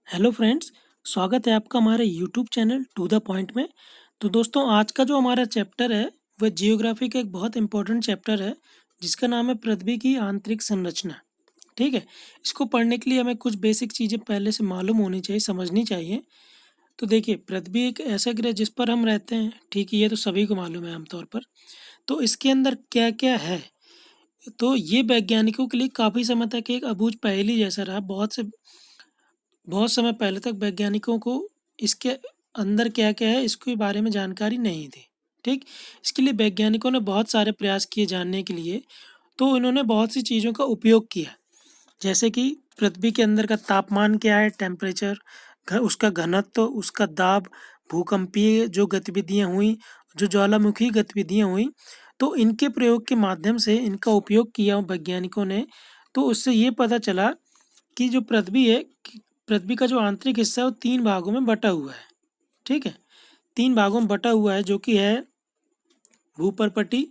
Hello friends. स्वागत है आपका हमारे YouTube channel to the point में। तो दोस्तों, आज का जो हमारा चैप्टर है वह जियोग्राफी का एक बहुत इंपॉर्टेंट चैप्टर है जिसका नाम है पृथ्वी की आंतरिक संरचना। ठीक है। इसको पढ़ने के लिए हमें कुछ बेसिक चीज़ें पहले से मालूम होनी चाहिए, समझनी चाहिए। तो देखिए, पृथ्वी एक ऐसा ग्रह जिस पर हम रहते हैं। ठीक है, ये तो सभी को मालूम है आमतौर पर। तो इसके अंदर क्या क्या है, तो ये वैज्ञानिकों के लिए काफ़ी समय तक एक अबूझ पहेली जैसा रहा। बहुत समय पहले तक वैज्ञानिकों को इसके अंदर क्या-क्या है इसके बारे में जानकारी नहीं थी। ठीक? इसके लिए वैज्ञानिकों ने बहुत सारे प्रयास किए जानने के लिए, तो इन्होंने बहुत सी चीज़ों का उपयोग किया। जैसे कि पृथ्वी के अंदर का तापमान क्या है, टेम्परेचर, उसका घनत्व, उसका दाब, भूकंपीय जो गतिविधियाँ हुई, जो ज्वालामुखी गतिविधियाँ हुई, तो इनके प्रयोग के माध्यम से इनका उपयोग किया वैज्ञानिकों ने। तो उससे ये पता चला कि जो पृथ्वी है कि पृथ्वी का जो आंतरिक हिस्सा है वो 3 भागों में बँटा हुआ है। ठीक है? 3 भागों में बँटा हुआ है, जो कि है भूपर्पटी,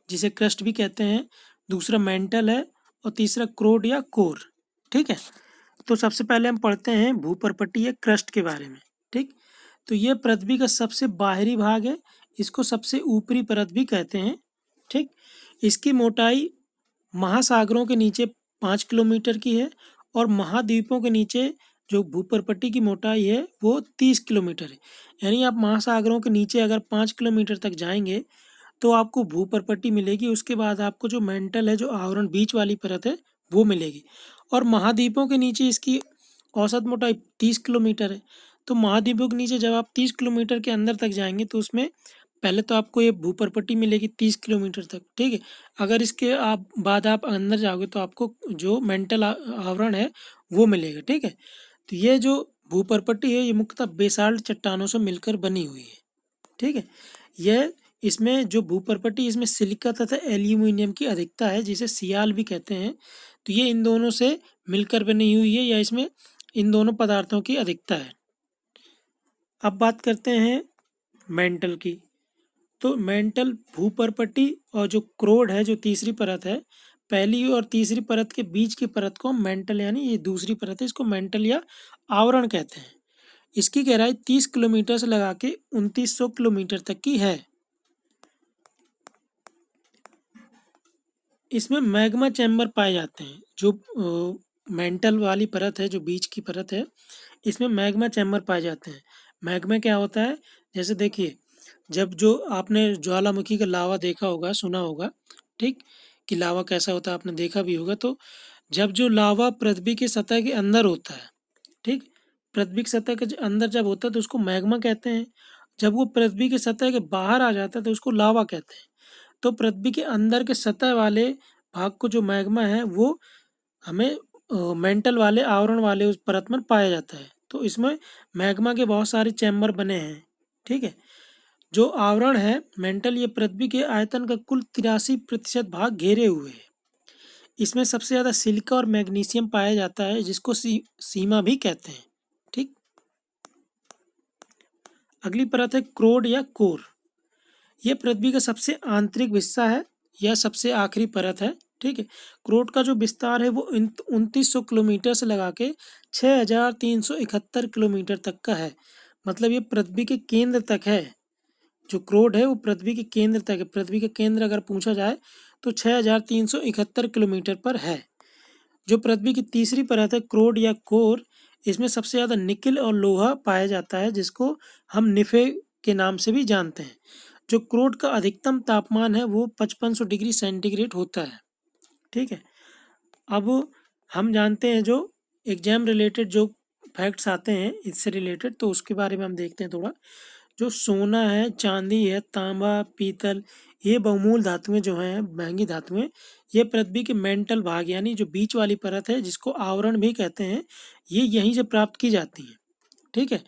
जिसे क्रस्ट भी कहते हैं, दूसरा मेंटल है और तीसरा क्रोड या कोर। ठीक है? तो सबसे पहले हम पढ़ते हैं भूपर्पटी या क्रस्ट के बारे में। ठीक? तो ये पृथ्वी का सबसे बाहरी भाग है। इसको सबसे ऊपरी परत भी कहते हैं। ठीक? इसकी मोटाई महासागरों के नीचे 5 किलोमीटर की है और महाद्वीपों के नीचे जो भूपर्पटी की मोटाई है वो 30 किलोमीटर है। यानी आप महासागरों के नीचे अगर 5 किलोमीटर तक जाएंगे तो आपको भूपर्पटी मिलेगी। उसके बाद आपको जो मेंटल है, जो आवरण बीच वाली परत है, वो मिलेगी। और महाद्वीपों के नीचे इसकी औसत मोटाई 30 किलोमीटर है। तो महाद्वीपों के नीचे जब आप 30 किलोमीटर के अंदर तक जाएंगे तो उसमें पहले तो आपको ये भूपर्पटी मिलेगी 30 किलोमीटर तक। ठीक है। अगर इसके आप बाद आप अंदर जाओगे तो आपको जो मेंटल आवरण है वो मिलेगा। ठीक है। तो ये जो भूपर्पटी है ये मुख्यतः बेसाल्ट चट्टानों से मिलकर बनी हुई है। ठीक है। यह इसमें जो भूपर्पटी, इसमें सिलिका तथा एल्यूमिनियम की अधिकता है, जिसे सियाल भी कहते हैं। तो ये इन दोनों से मिलकर बनी हुई है, या इसमें इन दोनों पदार्थों की अधिकता है। अब बात करते हैं मेंटल की। तो मेंटल भूपर्पटी और जो क्रोड है, जो तीसरी परत है, पहली और तीसरी परत के बीच की परत को मेंटल, यानी ये दूसरी परत है, इसको मेंटल या आवरण कहते हैं। इसकी गहराई 30 किलोमीटर से लगा के 2900 किलोमीटर तक की है। इसमें मैग्मा चैम्बर पाए जाते हैं। जो मेंटल वाली परत है, जो बीच की परत है, इसमें मैग्मा चैम्बर पाए जाते हैं। मैग्मा क्या होता है? जैसे देखिए, जब जो आपने ज्वालामुखी का लावा देखा होगा, सुना होगा, ठीक, कि लावा कैसा होता है, आपने देखा भी होगा। तो जब जो लावा पृथ्वी की सतह के अंदर होता है, ठीक, पृथ्वी की सतह के अंदर जब होता है तो उसको मैग्मा कहते हैं। जब वो पृथ्वी की सतह के बाहर आ जाता है तो उसको लावा कहते हैं। तो पृथ्वी के अंदर के सतह वाले भाग को जो मैग्मा है वो हमें मेंटल वाले आवरण वाले उस परत में पाया जाता है। तो इसमें मैग्मा के बहुत सारे चैम्बर बने हैं। ठीक है। जो आवरण है मेंटल, ये पृथ्वी के आयतन का कुल 83% भाग घेरे हुए है। इसमें सबसे ज़्यादा सिलिका और मैग्नीशियम पाया जाता है, जिसको सीमा भी कहते हैं। ठीक। अगली परत है क्रोड या कोर। ये पृथ्वी का सबसे आंतरिक हिस्सा है, यह सबसे आखिरी परत है। ठीक है। क्रोड का जो विस्तार है वो 2900 किलोमीटर से लगा के 6371 किलोमीटर तक का है। मतलब ये पृथ्वी के केंद्र तक है। जो क्रोड है वो पृथ्वी के केंद्र तक है। पृथ्वी का केंद्र अगर पूछा जाए तो 6371 किलोमीटर पर है। जो पृथ्वी की तीसरी परत है क्रोड या कोर, इसमें सबसे ज़्यादा निकिल और लोहा पाया जाता है, जिसको हम निफे के नाम से भी जानते हैं। जो क्रोड का अधिकतम तापमान है वो 5500 डिग्री सेंटीग्रेड होता है। ठीक है। अब हम जानते हैं जो एग्जाम रिलेटेड जो फैक्ट्स आते हैं इससे रिलेटेड, तो उसके बारे में हम देखते हैं थोड़ा। जो सोना है, चांदी है, तांबा, पीतल, ये बहुमूल धातुएं जो हैं, महंगी धातुएं, ये पृथ्वी के मेंटल भाग यानी जो बीच वाली परत है, जिसको आवरण भी कहते हैं, ये यहीं से प्राप्त की जाती हैं। ठीक है।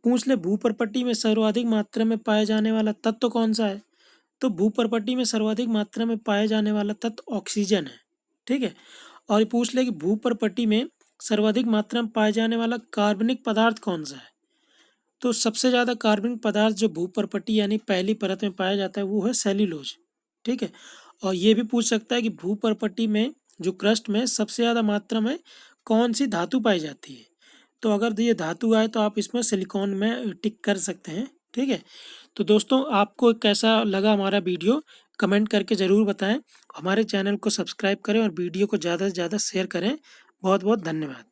पूछ ले भूपर्पटी में सर्वाधिक मात्रा में पाए जाने वाला तत्व कौन सा है? तो भूपर्पटी में सर्वाधिक मात्रा में पाए जाने वाला तत्व ऑक्सीजन है। ठीक है। और ये पूछ ले कि भूपर्पटी में सर्वाधिक मात्रा में पाए जाने वाला कार्बनिक पदार्थ कौन सा है? तो सबसे ज़्यादा कार्बनिक पदार्थ जो भूपर्पटी यानी पहली परत में पाया जाता है वो है सेल्यूलोज। ठीक है। और ये भी पूछ सकता है कि भूपर्पटी में जो क्रस्ट में सबसे ज़्यादा मात्रा में कौन सी धातु पाई जाती है? तो अगर ये धातु आए तो आप इसमें सिलिकॉन में टिक कर सकते हैं। ठीक है, तो दोस्तों आपको कैसा लगा हमारा वीडियो, कमेंट करके ज़रूर बताएं। हमारे चैनल को सब्सक्राइब करें और वीडियो को ज़्यादा से ज़्यादा शेयर करें। बहुत बहुत धन्यवाद।